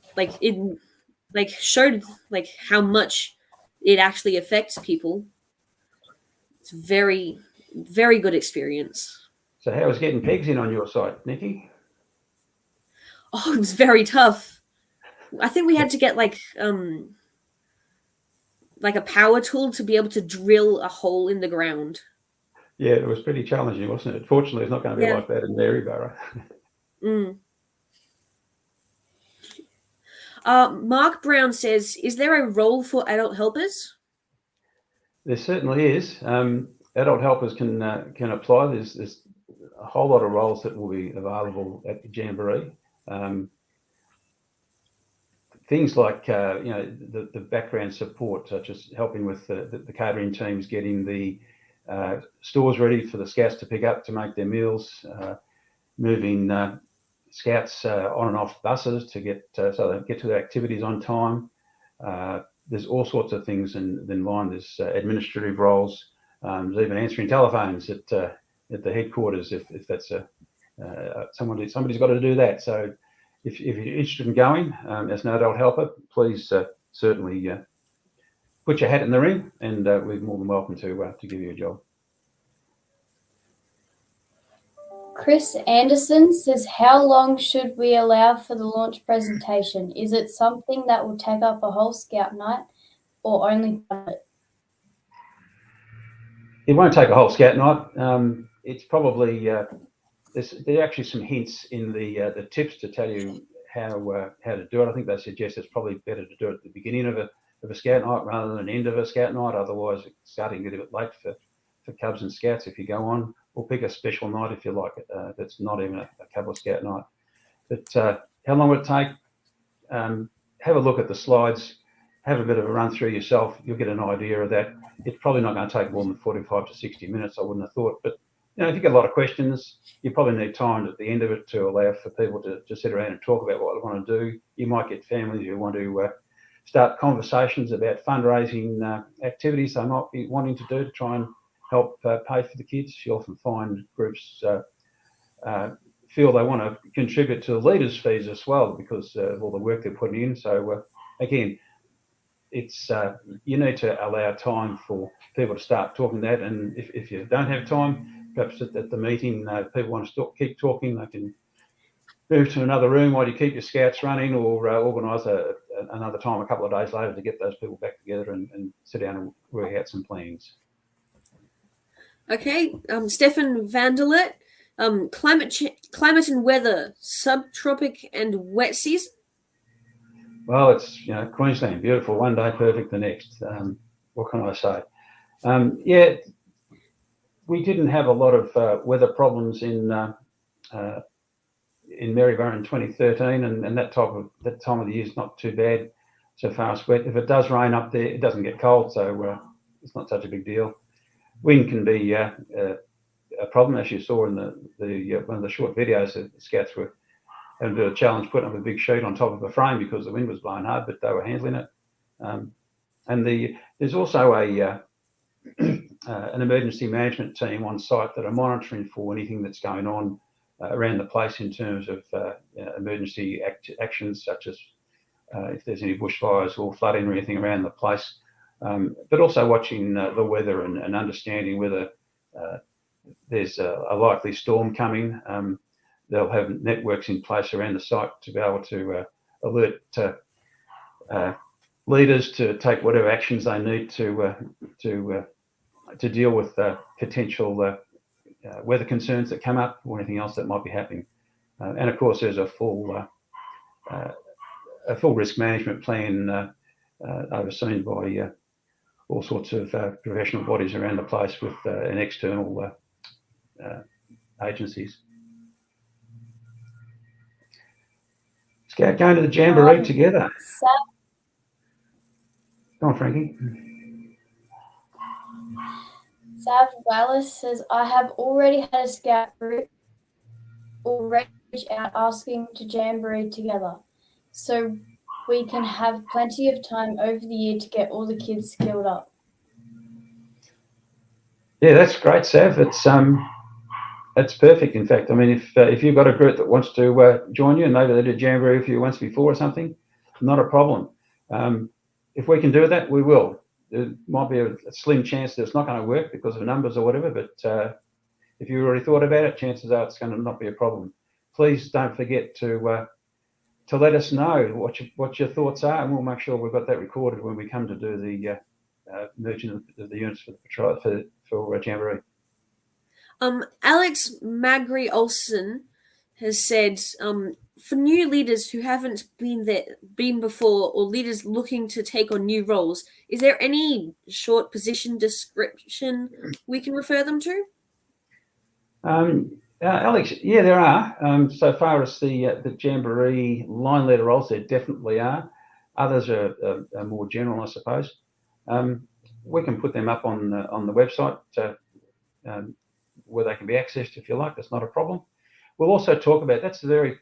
showed how much it actually affects people. It's very, very good experience. So how was getting pegs in on your site, Nikki? Oh, it was very tough. I think we had to get like a power tool to be able to drill a hole in the ground. Yeah, it was pretty challenging, wasn't it? Fortunately, it's not going to be like that in Maryborough. Mark Brown says, is there a role for adult helpers? There certainly is. Adult helpers can apply. There's a whole lot of roles that will be available at the Jamboree. Things like the background support, such as helping with the catering teams, getting the stores ready for the scouts to pick up to make their meals, moving scouts on and off buses to get so they get to their activities on time. There's all sorts of things in line. There's administrative roles. There's even answering telephones at the headquarters if that's somebody's got to do that. So if you're interested in going as an adult helper, please certainly put your hat in the ring, and we're more than welcome to give you a job. Chris Anderson says, how long should we allow for the launch presentation? Is it something that will take up a whole scout night or only part of it? It won't take a whole scout night. It's probably there's actually some hints in the tips to tell you how to do it. I think they suggest it's probably better to do it at the beginning of a scout night rather than the end of a scout night. Otherwise, it's starting to get a bit late for Cubs and Scouts if you go on. Or pick a special night if you like it. That's not even a Cub or Scout night. But how long will it take? Have a look at the slides. Have a bit of a run through yourself. You'll get an idea of that. It's probably not going to take more than 45 to 60 minutes, I wouldn't have thought. But if you get a lot of questions, you probably need time at the end of it to allow for people to sit around and talk about what they want to do. You might get families who want to start conversations about fundraising activities they might be wanting to do to try and help pay for the kids. You often find groups feel they want to contribute to the leaders' fees as well because of all the work they're putting in. So again, it's you need to allow time for people to start talking that. And if you don't have time, perhaps at the meeting, people want to keep talking, they can move to another room while you keep your scouts running, or organise another time a couple of days later to get those people back together and sit down and work out some plans. Okay, Stefan Vanderlet, climate and weather, subtropic and wet season. Well, it's Queensland, beautiful, one day perfect the next. What can I say? Yeah, we didn't have a lot of weather problems in Maryborough in 2013, and that time of the year is not too bad so far as wet. If it does rain up there, it doesn't get cold, so it's not such a big deal. Wind can be a problem, as you saw in the one of the short videos. The Scouts were having a bit of a challenge putting up a big sheet on top of a frame because the wind was blowing hard, but they were handling it. And there's also an emergency management team on site that are monitoring for anything that's going on around the place in terms of emergency actions, such as if there's any bushfires or flooding or anything around the place. But also watching the weather and understanding whether there's a likely storm coming. They'll have networks in place around the site to be able to alert leaders to take whatever actions they need to deal with potential weather concerns that come up or anything else that might be happening. And of course, there's a full risk management plan overseen by all sorts of professional bodies around the place with and external agencies. Scout going to the Jamboree together. Go on, Frankie. Sav Wallace says, I have already had a scout group already reach out asking to Jamboree together, so we can have plenty of time over the year to get all the kids skilled up. Yeah, that's great, Sav. It's perfect. In fact, I mean, if you've got a group that wants to join you, and maybe they did Jamboree with you once before or something, not a problem. If we can do that, we will. There might be a slim chance that it's not going to work because of numbers or whatever, but if you already thought about it, chances are it's going to not be a problem. Please don't forget to let us know what your thoughts are, and we'll make sure we've got that recorded when we come to do the merging of the units for the patrol for Jamboree. Alex Magri Olsen has said, for new leaders who haven't been before, or leaders looking to take on new roles, is there any short position description we can refer them to? Alex, yeah, there are. So far as the Jamboree line leader roles, there definitely are. Others are more general, I suppose. We can put them up on the website where they can be accessed if you like. That's not a problem. We'll also talk about that's the very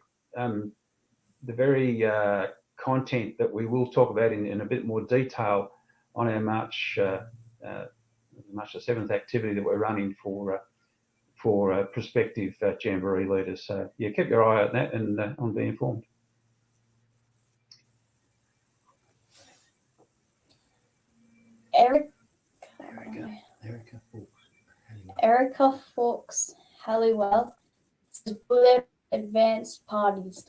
content that we will talk about in a bit more detail on our March the 7th activity that we're running for prospective Jamboree leaders. So yeah, keep your eye on that and on be informed. Erica Fawkes Halliwell says, will there be advanced parties?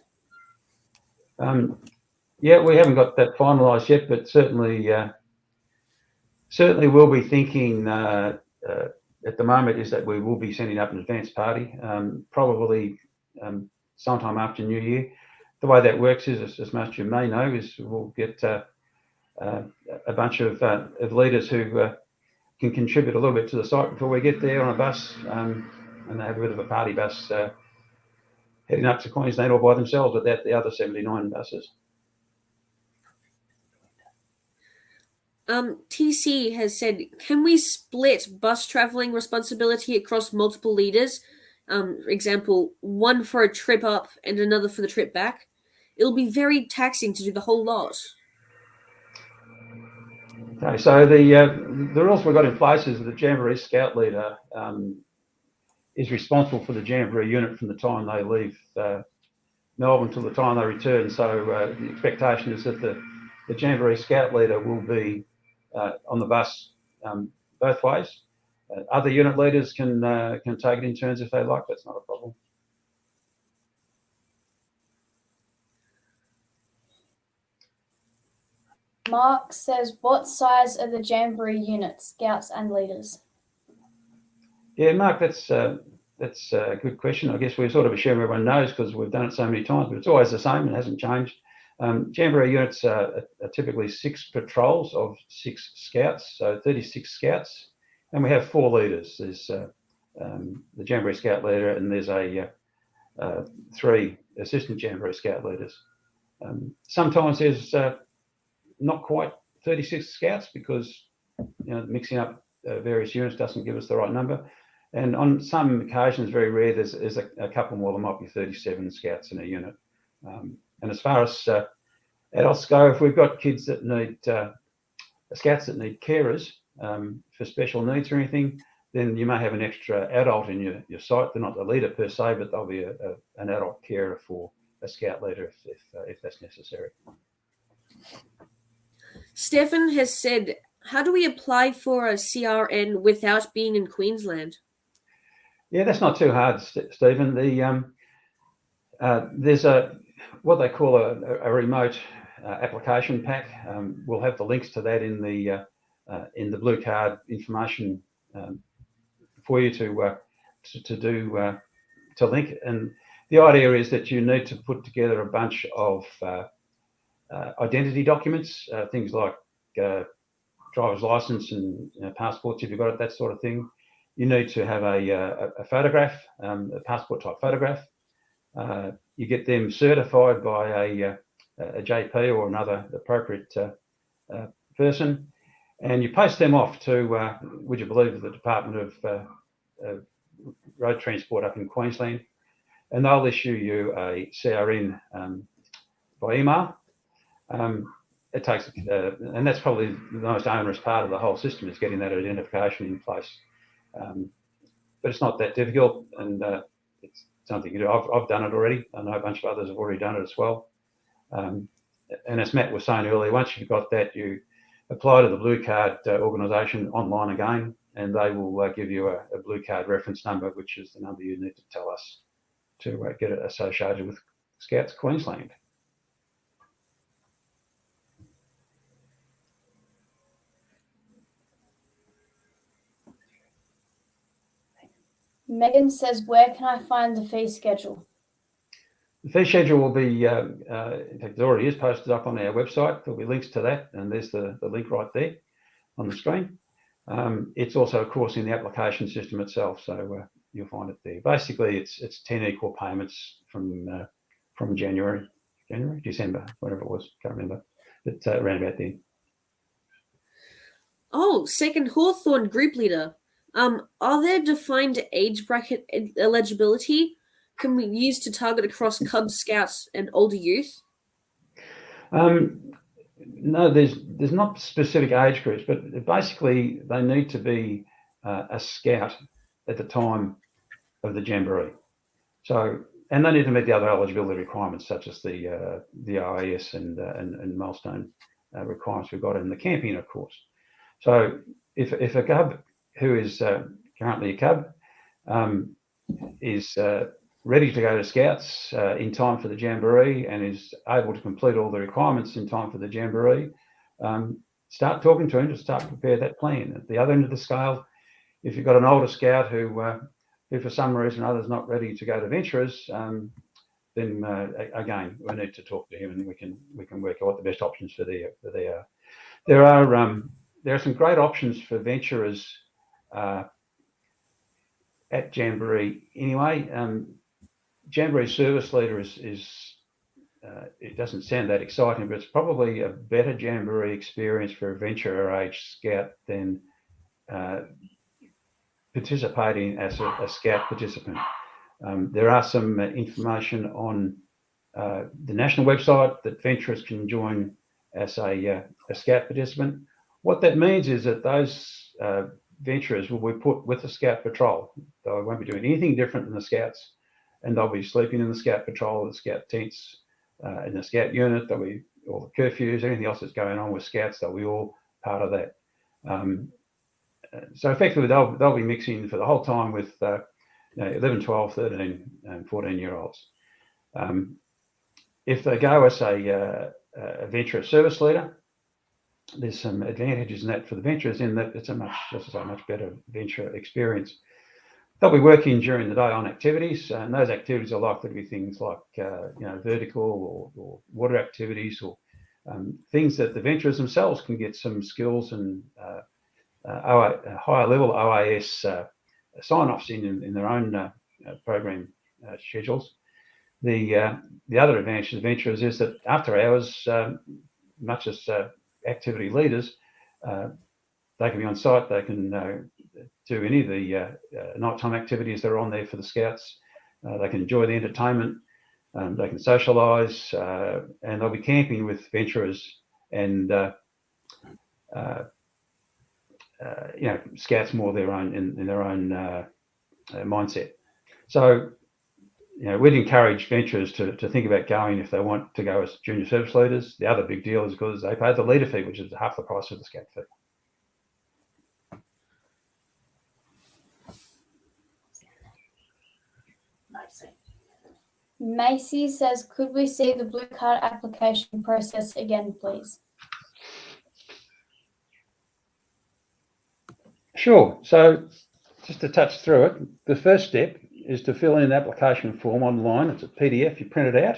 Yeah, we haven't got that finalised yet, but certainly we'll be thinking at the moment is that we will be sending up an advanced party, probably sometime after New Year. The way that works is, as most of you may know, is we'll get a bunch of leaders who can contribute a little bit to the site before we get there on a bus, and they have a bit of a party bus heading up to Queensland all by themselves without the other 79 buses. TC has said, can we split bus travelling responsibility across multiple leaders? For example, one for a trip up and another for the trip back. It'll be very taxing to do the whole lot. Okay, so the rules we've got in place is that the Jamboree Scout leader is responsible for the Jamboree unit from the time they leave Melbourne till the time they return. So the expectation is that the Jamboree Scout leader will be on the bus both ways. Other unit leaders can take it in turns if they like. That's not a problem. Mark says, what size are the Jamboree units, scouts and leaders? Yeah, Mark, that's a good question. I guess we're sort of assuming everyone knows because we've done it so many times, but it's always the same and hasn't changed. Jamboree units are typically 6 patrols of 6 scouts, so 36 scouts, and we have 4 leaders. There's the Jamboree Scout leader, and there's 3 assistant Jamboree Scout leaders. Sometimes there's not quite 36 scouts because mixing up various units doesn't give us the right number. And on some occasions, very rare, there's a couple more. There might be 37 scouts in a unit. And as far as adults go, if we've got kids that need scouts that need carers for special needs or anything, then you may have an extra adult in your site. They're not the leader per se, but they'll be an adult carer for a scout leader if that's necessary. Stefan has said, how do we apply for a CRN without being in Queensland? Yeah, that's not too hard, Stephen. There's what they call a remote application pack. We'll have the links to that in the blue card information for you to link. And the idea is that you need to put together a bunch of identity documents, things like driver's license and passports if you've got it, that sort of thing. You need to have a photograph, a passport type photograph. You get them certified by a JP or another appropriate person, and you post them off to, would you believe, the Department of Road Transport up in Queensland, and they'll issue you a CRN by email. It takes, and that's probably the most onerous part of the whole system, is getting that identification in place. But it's not that difficult, and it's something you do. I've done it already. I know a bunch of others have already done it as well. And as Matt was saying earlier, once you've got that, you apply to the Blue Card organisation online again, and they will give you a Blue Card reference number, which is the number you need to tell us to get it associated with Scouts Queensland. Megan says, where can I find the fee schedule? The fee schedule will be, in fact, it already is posted up on our website. There'll be links to that, and there's the link right there on the screen. It's also, of course, in the application system itself, so you'll find it there. Basically, it's 10 equal payments from January, December, whatever it was, can't remember, but around about then. Oh, second Hawthorn group leader. Are there defined age bracket eligibility? Can we use to target across Cub Scouts and older youth? No, there's not specific age groups, but basically they need to be a scout at the time of the Jamboree. So, and they need to meet the other eligibility requirements, such as the OAS and milestone requirements we've got in the camping, of course. So, if a Cub who is currently a cub, is ready to go to Scouts in time for the Jamboree and is able to complete all the requirements in time for the Jamboree, start talking to him to start to prepare that plan. At the other end of the scale, if you've got an older Scout who for some reason or other is not ready to go to Venturers, then again, we need to talk to him and we can work out what the best options for there are. There are some great options for Venturers at Jamboree anyway. Jamboree Service Leader is it doesn't sound that exciting, but it's probably a better Jamboree experience for a Venturer age Scout than participating as a Scout participant. There are some information on the national website that Venturers can join as a Scout participant. What that means is that those Venturers will be put with the Scout patrol. They won't be doing anything different than the Scouts, and they'll be sleeping in the Scout patrol, the Scout tents, in the Scout unit. There'll be all the curfews, anything else that's going on with Scouts, they'll be all part of that. So effectively, they'll be mixing for the whole time with 11, 12, 13, and 14-year-olds. If they go as a Venturer Service Leader, there's some advantages in that for the Venturers in that it's a much better Venturer experience. They'll be working during the day on activities, and those activities are likely to be things like vertical or water activities, or things that the Venturers themselves can get some skills and higher level OAS sign-offs in their own program schedules. The other advantage of Venturers is that after hours, much as activity leaders, they can be on site, they can do any of the nighttime activities that are on there for the Scouts. They can enjoy the entertainment, they can socialise, and they'll be camping with Venturers and Scouts more their own in their own mindset. So we'd encourage Venturers to think about going if they want to go as junior service leaders. The other big deal is because they pay the leader fee, which is half the price of the Scout fee. Macy says, could we see the blue card application process again, please? Sure. So just to touch through it, the first step is to fill in an application form online. It's a PDF, you print it out,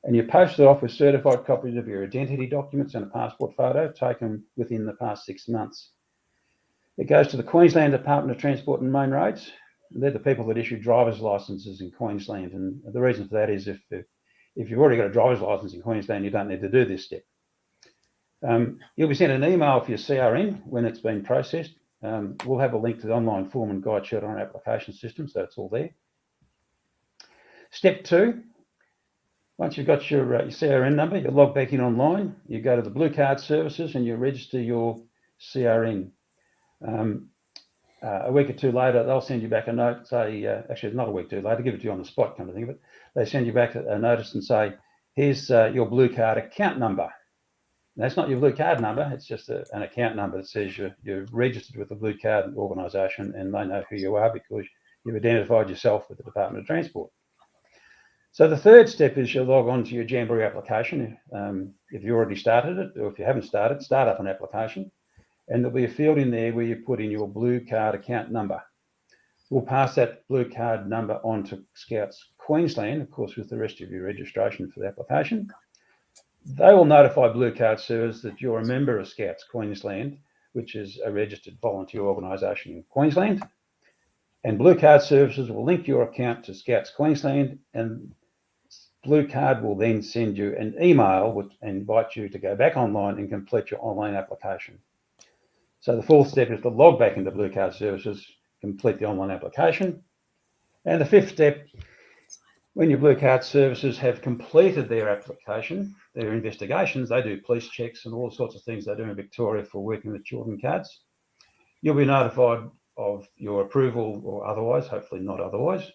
and you post it off with certified copies of your identity documents and a passport photo taken within the past 6 months. It goes to the Queensland Department of Transport and Main Roads. They're the people that issue driver's licences in Queensland, and the reason for that is if you've already got a driver's licence in Queensland, you don't need to do this step. You'll be sent an email for your CRN when it's been processed. We'll have a link to the online form and guide sheet on our application system, so it's all there. Step 2, once you've got your CRN number, you log back in online, you go to the Blue Card Services and you register your CRN. A week or two later, they'll send you back a note, say, actually, not a week or two later, give it to you on the spot, come to think of it. They send you back a notice and say, here's your Blue Card account number. And that's not your Blue Card number, it's just an account number that says you're registered with the Blue Card organisation and they know who you are because you've identified yourself with the Department of Transport. So the third step is you log on to your Jamboree application. If you already started it, or if you haven't started, start up an application. And there'll be a field in there where you put in your Blue Card account number. We'll pass that Blue Card number on to Scouts Queensland, of course, with the rest of your registration for the application. They will notify Blue Card Service that you're a member of Scouts Queensland, which is a registered volunteer organisation in Queensland. And Blue Card Services will link your account to Scouts Queensland, and Blue Card will then send you an email which invite you to go back online and complete your online application. So the fourth step is to log back into Blue Card Services, complete the online application. And the fifth step, when your Blue Card Services have completed their application, their investigations, they do police checks and all sorts of things they do in Victoria for working with children cards. You'll be notified of your approval or otherwise, hopefully not otherwise,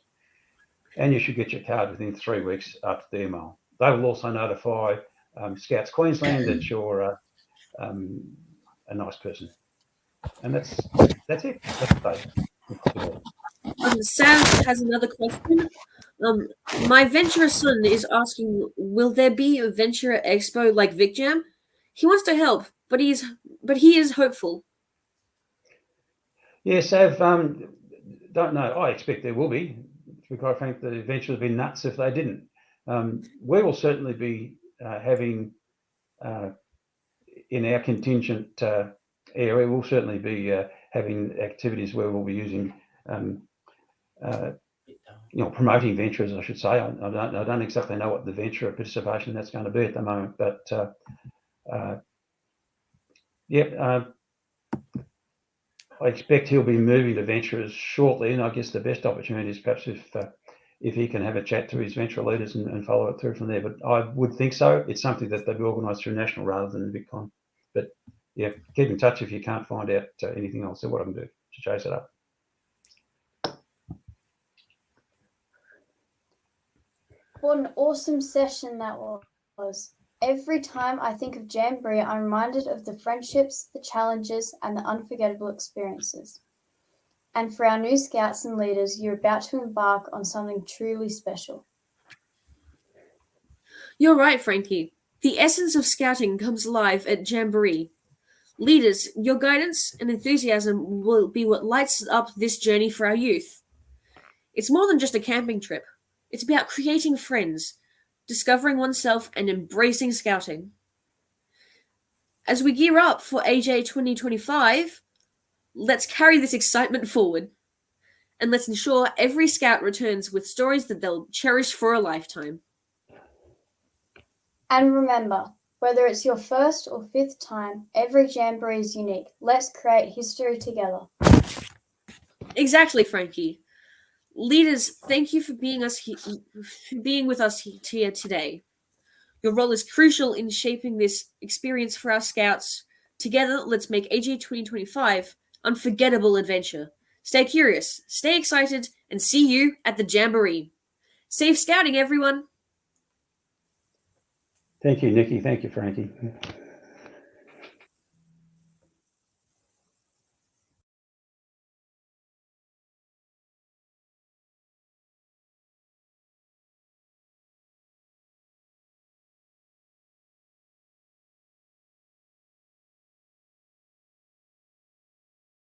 and you should get your card within 3 weeks after the email. They will also notify Scouts Queensland that you're a nice person. And that's it. That's the Sav has another question. My Venturer son is asking, will there be a Venturer Expo like VicJam? He wants to help, but he is hopeful. Yeah, Sav, don't know. I expect there will be. To be quite frank, the adventure would be nuts if they didn't. We will certainly be having, in our contingent area, we'll certainly be having activities where we'll be using, promoting ventures, I should say. I don't exactly know what the venture participation that's going to be at the moment, but I expect he'll be moving to venturers shortly, and I guess the best opportunity is perhaps if he can have a chat to his venture leaders and follow it through from there. But I would think so. It's something that they'll be organised through national rather than VicCon. But yeah, keep in touch if you can't find out anything else. See what I can do to chase it up. What an awesome session that was. Every time I think of Jamboree, I'm reminded of the friendships, the challenges, and the unforgettable experiences. And for our new scouts and leaders, you're about to embark on something truly special. You're right, Frankie. The essence of scouting comes alive at Jamboree. Leaders, your guidance and enthusiasm will be what lights up this journey for our youth. It's more than just a camping trip. It's about creating friends, discovering oneself, and embracing scouting. As we gear up for AJ2025, let's carry this excitement forward. And let's ensure every scout returns with stories that they'll cherish for a lifetime. And remember, whether it's your first or fifth time, every Jamboree is unique. Let's create history together. Exactly, Frankie. Leaders, thank you for being with us here today. Your role is crucial in shaping this experience for our scouts. Together, let's make AJ 2025 unforgettable adventure. Stay curious, stay excited, and see you at the Jamboree. Safe scouting, everyone! Thank you, Nikki. Thank you, Frankie.